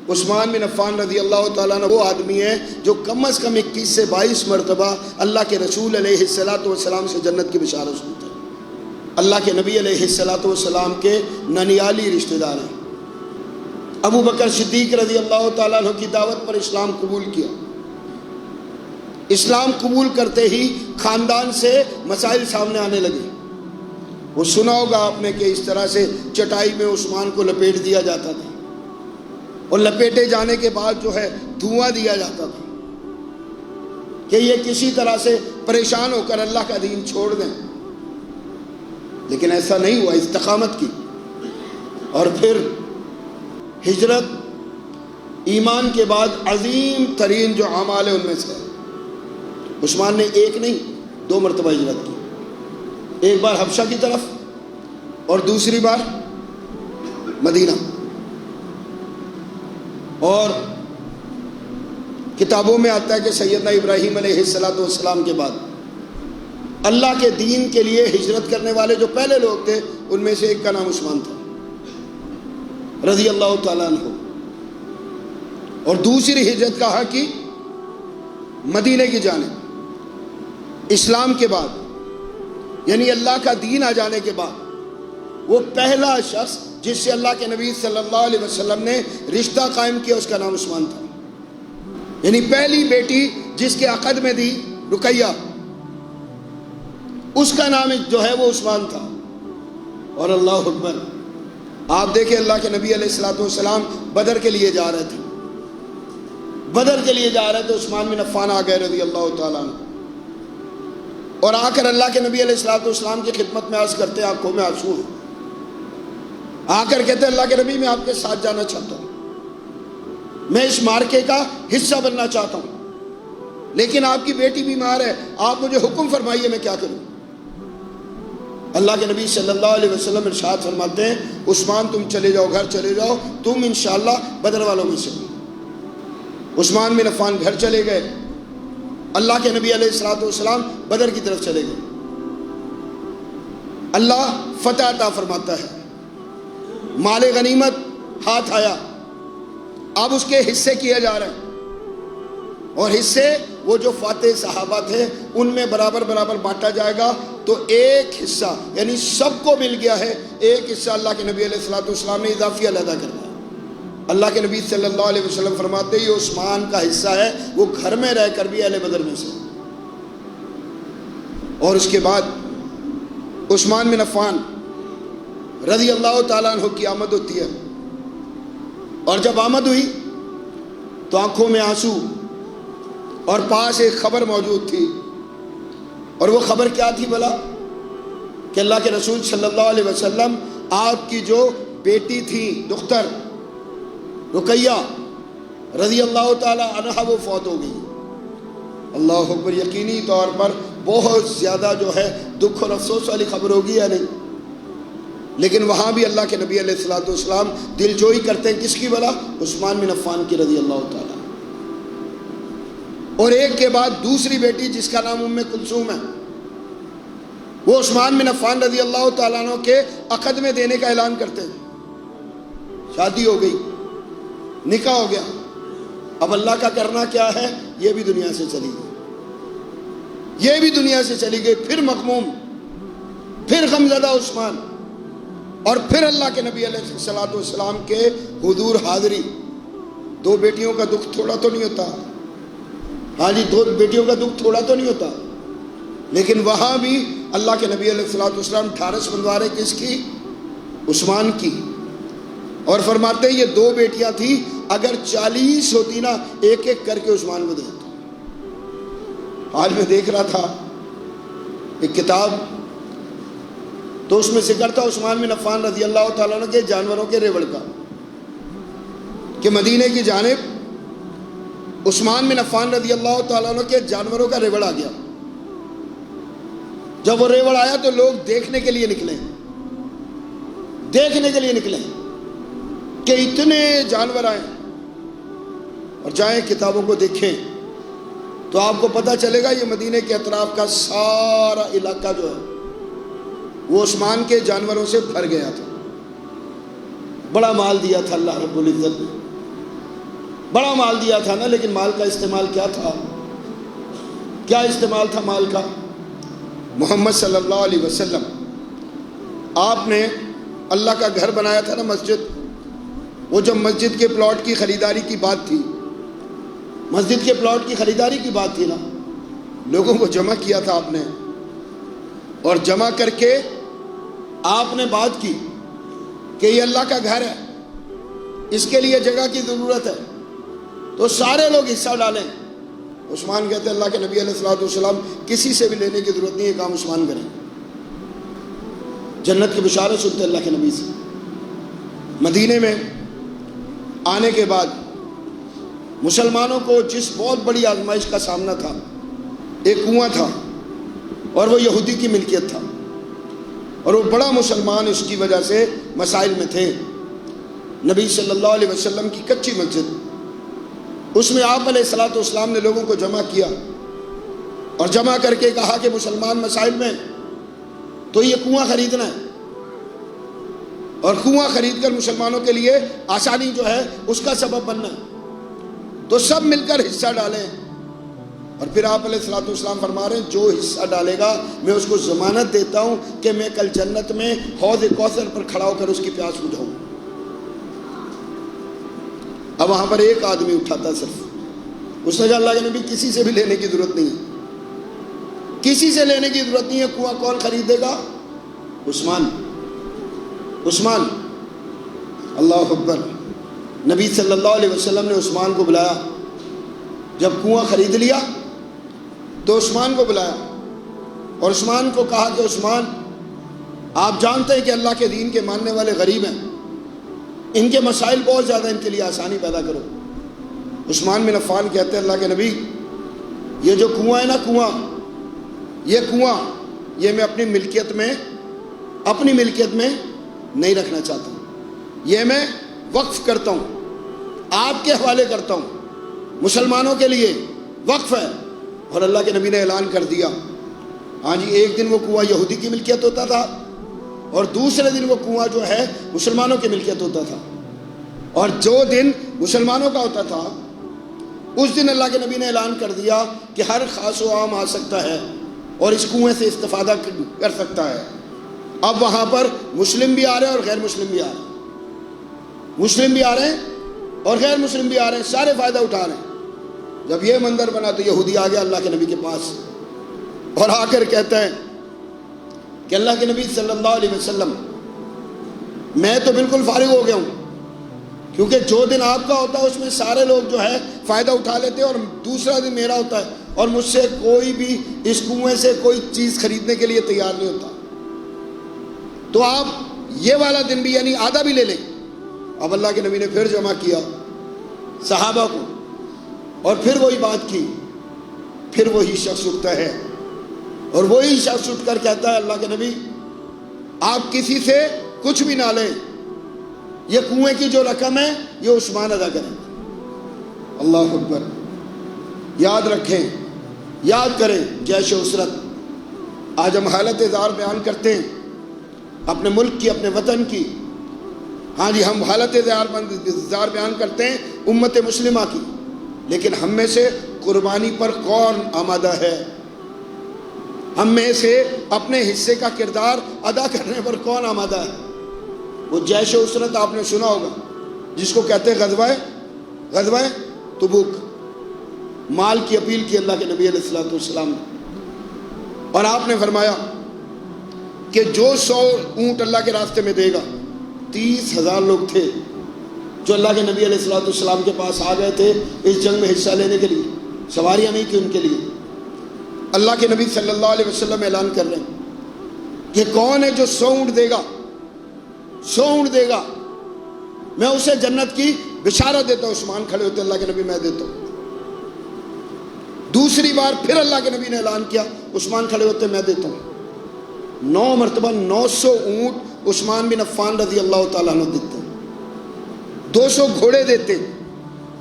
عثمان بن عفان رضی اللہ تعالیٰ عنہ وہ آدمی ہے جو کم از کم 21 سے 22 مرتبہ اللہ کے رسول علیہ السلام سے جنت کی بشارت سنتے ہیں۔ اللہ کے نبی علیہ السلام کے ننیالی رشتہ دار ہیں۔ ابو بکر صدیق رضی اللہ تعالیٰ عنہ کی دعوت پر اسلام قبول کیا۔ اسلام قبول کرتے ہی خاندان سے مسائل سامنے آنے لگے۔ وہ سنا ہوگا آپ نے کہ اس طرح سے چٹائی میں عثمان کو لپیٹ دیا جاتا تھا، اور لپیٹے جانے کے بعد جو ہے دھواں دیا جاتا تھا کہ یہ کسی طرح سے پریشان ہو کر اللہ کا دین چھوڑ دیں، لیکن ایسا نہیں ہوا، استقامت کی۔ اور پھر ہجرت ایمان کے بعد عظیم ترین جو اعمال ہے ان میں سے ہے۔ عثمان نے ایک نہیں 2 مرتبہ ہجرت کی، ایک بار حبشہ کی طرف اور دوسری بار مدینہ۔ اور کتابوں میں آتا ہے کہ سیدنا ابراہیم علیہ السلام کے بعد اللہ کے دین کے لیے ہجرت کرنے والے جو پہلے لوگ تھے ان میں سے ایک کا نام عثمان تھا رضی اللہ تعالیٰ عنہ۔ اور دوسری ہجرت کہاں کی؟ مدینہ کی جانب، اسلام کے بعد، یعنی اللہ کا دین آ جانے کے بعد۔ وہ پہلا شخص جس سے اللہ کے نبی صلی اللہ علیہ وسلم نے رشتہ قائم کیا اس کا نام عثمان تھا، یعنی پہلی بیٹی جس کے عقد میں دی رقیہ، اس کا نام جو ہے وہ عثمان تھا۔ اور اللہ اکبر، آپ دیکھیں اللہ کے نبی علیہ السلام بدر کے لیے جا رہے تھے، بدر کے لیے جا رہے تھے، عثمان بن عفان آ گئے رضی اللہ تعالیٰ عنہ، اور آ کر اللہ کے نبی علیہ السلام کی خدمت میں عرض کرتے، آنکھوں میں آنسو ہیں، آ کر کہتے اللہ کے نبی میں آپ کے ساتھ جانا چاہتا ہوں، میں اس مارکے کا حصہ بننا چاہتا ہوں، لیکن آپ کی بیٹی بیمار ہے، آپ مجھے حکم فرمائیے میں کیا کروں۔ اللہ کے نبی صلی اللہ علیہ وسلم ارشاد فرماتے ہیں عثمان تم چلے جاؤ، گھر چلے جاؤ، تم انشاءاللہ بدر والوں میں سے ہو۔ عثمان بن عفان گھر چلے گئے، اللہ کے نبی علیہ السلام بدر کی طرف چلے گئے۔ اللہ فتح عطا فرماتا ہے، مال غنیمت ہاتھ آیا، اب اس کے حصے کیے جا رہے ہیں، اور حصے وہ جو فاتح صحابہ تھے ان میں برابر برابر بانٹا جائے گا۔ تو ایک حصہ یعنی سب کو مل گیا ہے، ایک حصہ اللہ کے نبی علیہ السلام نے اضافی علیحدہ کر دیا۔ اللہ کے نبی صلی اللہ علیہ وسلم فرماتے یہ عثمان کا حصہ ہے، وہ گھر میں رہ کر بھی اہل بدر میں سے۔ اور اس کے بعد عثمان بن عفان رضی اللہ تعالیٰ عنہ کی آمد ہوتی ہے، اور جب آمد ہوئی تو آنکھوں میں آنسو، اور پاس ایک خبر موجود تھی، اور وہ خبر کیا تھی بھلا؟ کہ اللہ کے رسول صلی اللہ علیہ وسلم آپ کی جو بیٹی تھی دختر رقیہ رضی اللہ تعالیٰ عنہ وہ فوت ہو گئی۔ اللہ اکبر، یقینی طور پر بہت زیادہ جو ہے دکھ اور افسوس والی خبر ہوگی یا نہیں؟ لیکن وہاں بھی اللہ کے نبی علیہ السلام دل جوئی کرتے ہیں، کس کی بھلا؟ عثمان بن عفان کی رضی اللہ تعالیٰ۔ اور ایک کے بعد دوسری بیٹی جس کا نام ام کلثوم ہے، وہ عثمان بن عفان رضی اللہ تعالیٰ عنہ کے عقد میں دینے کا اعلان کرتے ہیں۔ شادی ہو گئی، نکاح ہو گیا، اب اللہ کا کرنا کیا ہے؟ یہ بھی دنیا سے چلی گئی، یہ بھی دنیا سے چلی گئی۔ پھر مغموم، پھر غمزدہ عثمان، اور پھر اللہ کے نبی علیہ السلام کے حضور حاضری۔ 2 بیٹیوں کا دکھ تھوڑا تو نہیں ہوتا، ہاں جی 2 بیٹیوں کا دکھ تھوڑا تو نہیں ہوتا، لیکن وہاں بھی اللہ کے نبی علیہ السلام ڈھارس بندوا رہے کس کی؟ عثمان کی۔ اور فرماتے ہیں یہ 2 بیٹیاں تھیں، اگر 40 ہوتی نا ایک ایک کر کے عثمان کو دے دیتا۔ آج میں دیکھ رہا تھا ایک کتاب، تو اس میں ذکر تھا عثمان بن عفان رضی اللہ تعالیٰ عنہ کے جانوروں کے ریوڑ کا، کہ مدینہ کی جانب عثمان بن عفان رضی اللہ تعالیٰ عنہ کے جانوروں کا ریوڑ آ گیا۔ جب وہ ریوڑ آیا تو لوگ دیکھنے کے لیے نکلے، دیکھنے کے لیے نکلے کہ اتنے جانور آئے، اور جائیں کتابوں کو دیکھیں تو آپ کو پتہ چلے گا یہ مدینہ کے اطراف کا سارا علاقہ جو ہے وہ عثمان کے جانوروں سے بھر گیا تھا۔ بڑا مال دیا تھا اللہ رب العزت نے، بڑا مال دیا تھا نا، لیکن مال کا استعمال کیا تھا؟ کیا استعمال تھا مال کا؟ محمد صلی اللہ علیہ وسلم آپ نے اللہ کا گھر بنایا تھا نا، مسجد. وہ جب مسجد کے پلاٹ کی خریداری کی بات تھی، مسجد کے پلاٹ کی خریداری کی بات تھی نا، لوگوں کو جمع کیا تھا آپ نے، اور جمع کر کے آپ نے بات کی کہ یہ اللہ کا گھر ہے، اس کے لیے جگہ کی ضرورت ہے، تو سارے لوگ حصہ ڈالیں. عثمان کہتے ہیں اللہ کے نبی علیہ الصلوۃ والسلام کسی سے بھی لینے کی ضرورت نہیں ہے، کام عثمان کریں. جنت کی بشارت سنتے اللہ کے نبی سے. مدینے میں آنے کے بعد مسلمانوں کو جس بہت بڑی آزمائش کا سامنا تھا، ایک کنواں تھا اور وہ یہودی کی ملکیت تھا، اور وہ بڑا مسلمان اس کی وجہ سے مسائل میں تھے. نبی صلی اللہ علیہ وسلم کی کچی مسجد، اس میں آپ علیہ الصلوۃ والسلام نے لوگوں کو جمع کیا اور جمع کر کے کہا کہ مسلمان مسائل میں تو یہ کنواں خریدنا ہے، اور کنواں خرید کر مسلمانوں کے لیے آسانی جو ہے اس کا سبب بننا ہے، تو سب مل کر حصہ ڈالیں. اور پھر آپ علیہ الصلوۃ والسلام فرما رہے ہیں جو حصہ ڈالے گا میں اس کو ضمانت دیتا ہوں کہ میں کل جنت میں حوض کوثر پر کھڑا ہو کر اس کی پیاس بجھاؤں. اب وہاں پر ایک آدمی اٹھا تھا صرف، اس نے کہا اللہ کے نبی کسی سے بھی لینے کی ضرورت نہیں ہے، کسی سے لینے کی ضرورت نہیں ہے، کنواں کون خریدے گا؟ عثمان. عثمان. اللہ اکبر. نبی صلی اللہ علیہ وسلم نے عثمان کو بلایا. جب کنواں خرید لیا تو عثمان کو بلایا اور عثمان کو کہا کہ عثمان آپ جانتے ہیں کہ اللہ کے دین کے ماننے والے غریب ہیں، ان کے مسائل بہت زیادہ، ان کے لیے آسانی پیدا کرو. عثمان بن عفان کہتے ہیں اللہ کے نبی یہ جو کنواں ہے نا، یہ کنواں یہ میں اپنی ملکیت میں نہیں رکھنا چاہتا ہوں، یہ میں وقف کرتا ہوں، آپ کے حوالے کرتا ہوں، مسلمانوں کے لیے وقف ہے. اور اللہ کے نبی نے اعلان کر دیا. ہاں جی، ایک دن وہ کنواں یہودی کی ملکیت ہوتا تھا اور دوسرے دن وہ کنواں جو ہے مسلمانوں کی ملکیت ہوتا تھا، اور جو دن مسلمانوں کا ہوتا تھا اس دن اللہ کے نبی نے اعلان کر دیا کہ ہر خاص و عام آ سکتا ہے اور اس کنویں سے استفادہ کر سکتا ہے. اب وہاں پر مسلم بھی آ رہے ہیں اور غیر مسلم بھی آ رہے ہیں، مسلم بھی آ رہے ہیں اور غیر مسلم بھی آ رہے ہیں، سارے فائدہ اٹھا رہے ہیں. جب یہ منظر بنا تو یہودی آ گیا اللہ کے نبی کے پاس اور آ کر کہتا ہے کہ اللہ کے نبی صلی اللہ علیہ وسلم میں تو بالکل فارغ ہو گیا ہوں، کیونکہ جو دن آپ کا ہوتا ہے اس میں سارے لوگ جو ہے فائدہ اٹھا لیتے ہیں اور دوسرا دن میرا ہوتا ہے، اور مجھ سے کوئی بھی اس کنویں سے کوئی چیز خریدنے کے لیے تیار نہیں ہوتا، تو آپ یہ والا دن بھی یعنی آدھا بھی لے لیں. اب اللہ کے نبی نے پھر جمع کیا صحابہ کو اور پھر وہی بات کی. پھر وہی شخص اٹھتا ہے اور وہی شخص اٹھ کر کہتا ہے اللہ کے نبی آپ کسی سے کچھ بھی نہ لیں، یہ کنویں کی جو رقم ہے یہ عثمان ادا کریں. اللہ اکبر. یاد رکھیں، یاد کریں جیش اسرت. آج ہم حالت اظہار بیان کرتے ہیں اپنے ملک کی، اپنے وطن کی. ہاں جی، ہم حالت اظہار بیان کرتے ہیں امت مسلمہ کی، لیکن ہم میں سے قربانی پر کون آمادہ ہے؟ ہم میں سے اپنے حصے کا کردار ادا کرنے پر کون آمادہ ہے؟ وہ جیش اسرت آپ نے سنا ہوگا جس کو کہتے ہیں غزوہ تبوک. مال کی اپیل کی اللہ کے نبی علیہ الصلوۃ والسلام نے، اور آپ نے فرمایا کہ جو 100 اونٹ اللہ کے راستے میں دے گا. 30,000 لوگ تھے جو اللہ کے نبی علیہ الصلوۃ والسلام کے پاس آ گئے تھے اس جنگ میں حصہ لینے کے لیے، سواریاں نہیں تھیں ان کے لیے. اللہ کے نبی صلی اللہ علیہ وسلم اعلان کر رہے ہیں کہ کون ہے جو 100 اونٹ دے گا، 100 اونٹ دے گا، میں اسے جنت کی بشارت دیتا ہوں. عثمان کھڑے ہوتے اللہ کے نبی میں دیتا ہوں. دوسری بار پھر اللہ کے نبی نے اعلان کیا، عثمان کھڑے ہوتے میں دیتا ہوں. 9 مرتبہ 900 اونٹ عثمان بن عفان رضی اللہ تعالیٰ عنہ دیتے ہیں. 200 گھوڑے دیتے ہیں،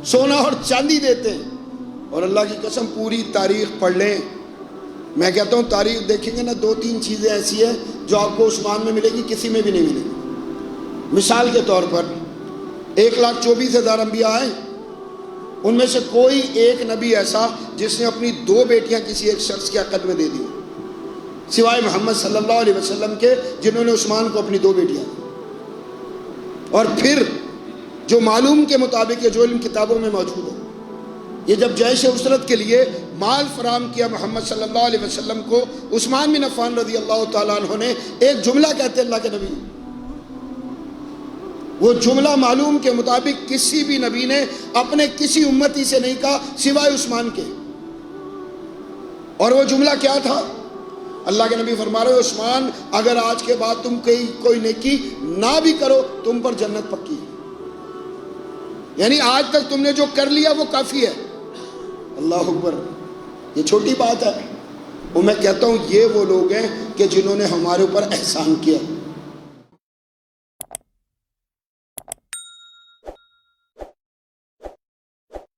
سونا اور چاندی دیتے ہیں. اور اللہ کی قسم پوری تاریخ پڑھ لیں، میں کہتا ہوں تاریخ دیکھیں گے نا 2-3 چیزیں ایسی ہیں جو آپ کو عثمان میں ملے گی، کسی میں بھی نہیں ملے گی. مثال کے طور پر 1,24,000 انبیاء آئے، ان میں سے کوئی ایک نبی ایسا جس نے اپنی 2 بیٹیاں کسی ایک شخص کے عقد میں دے دی سوائے محمد صلی اللہ علیہ وسلم کے، جنہوں نے عثمان کو اپنی 2 بیٹیاں دی۔ اور پھر جو معلوم کے مطابق ہے، جو ان کتابوں میں موجود ہے، یہ جب جیش اسرت کے لیے مال فراہم کیا محمد صلی اللہ علیہ وسلم کو، عثمان بن عفان رضی اللہ تعالیٰ عنہ نے ایک جملہ کہتے اللہ کے نبی، وہ جملہ معلوم کے مطابق کسی بھی نبی نے اپنے کسی امتی سے نہیں کہا سوائے عثمان کے۔ اور وہ جملہ کیا تھا؟ اللہ کے نبی فرما رہے عثمان، اگر آج کے بعد تم کوئی نیکی نہ بھی کرو تم پر جنت پکی ہے، یعنی آج تک تم نے جو کر لیا وہ کافی ہے۔ اللہ اکبر، یہ چھوٹی بات ہے، اور میں کہتا ہوں یہ وہ لوگ ہیں کہ جنہوں نے ہمارے اوپر احسان کیا۔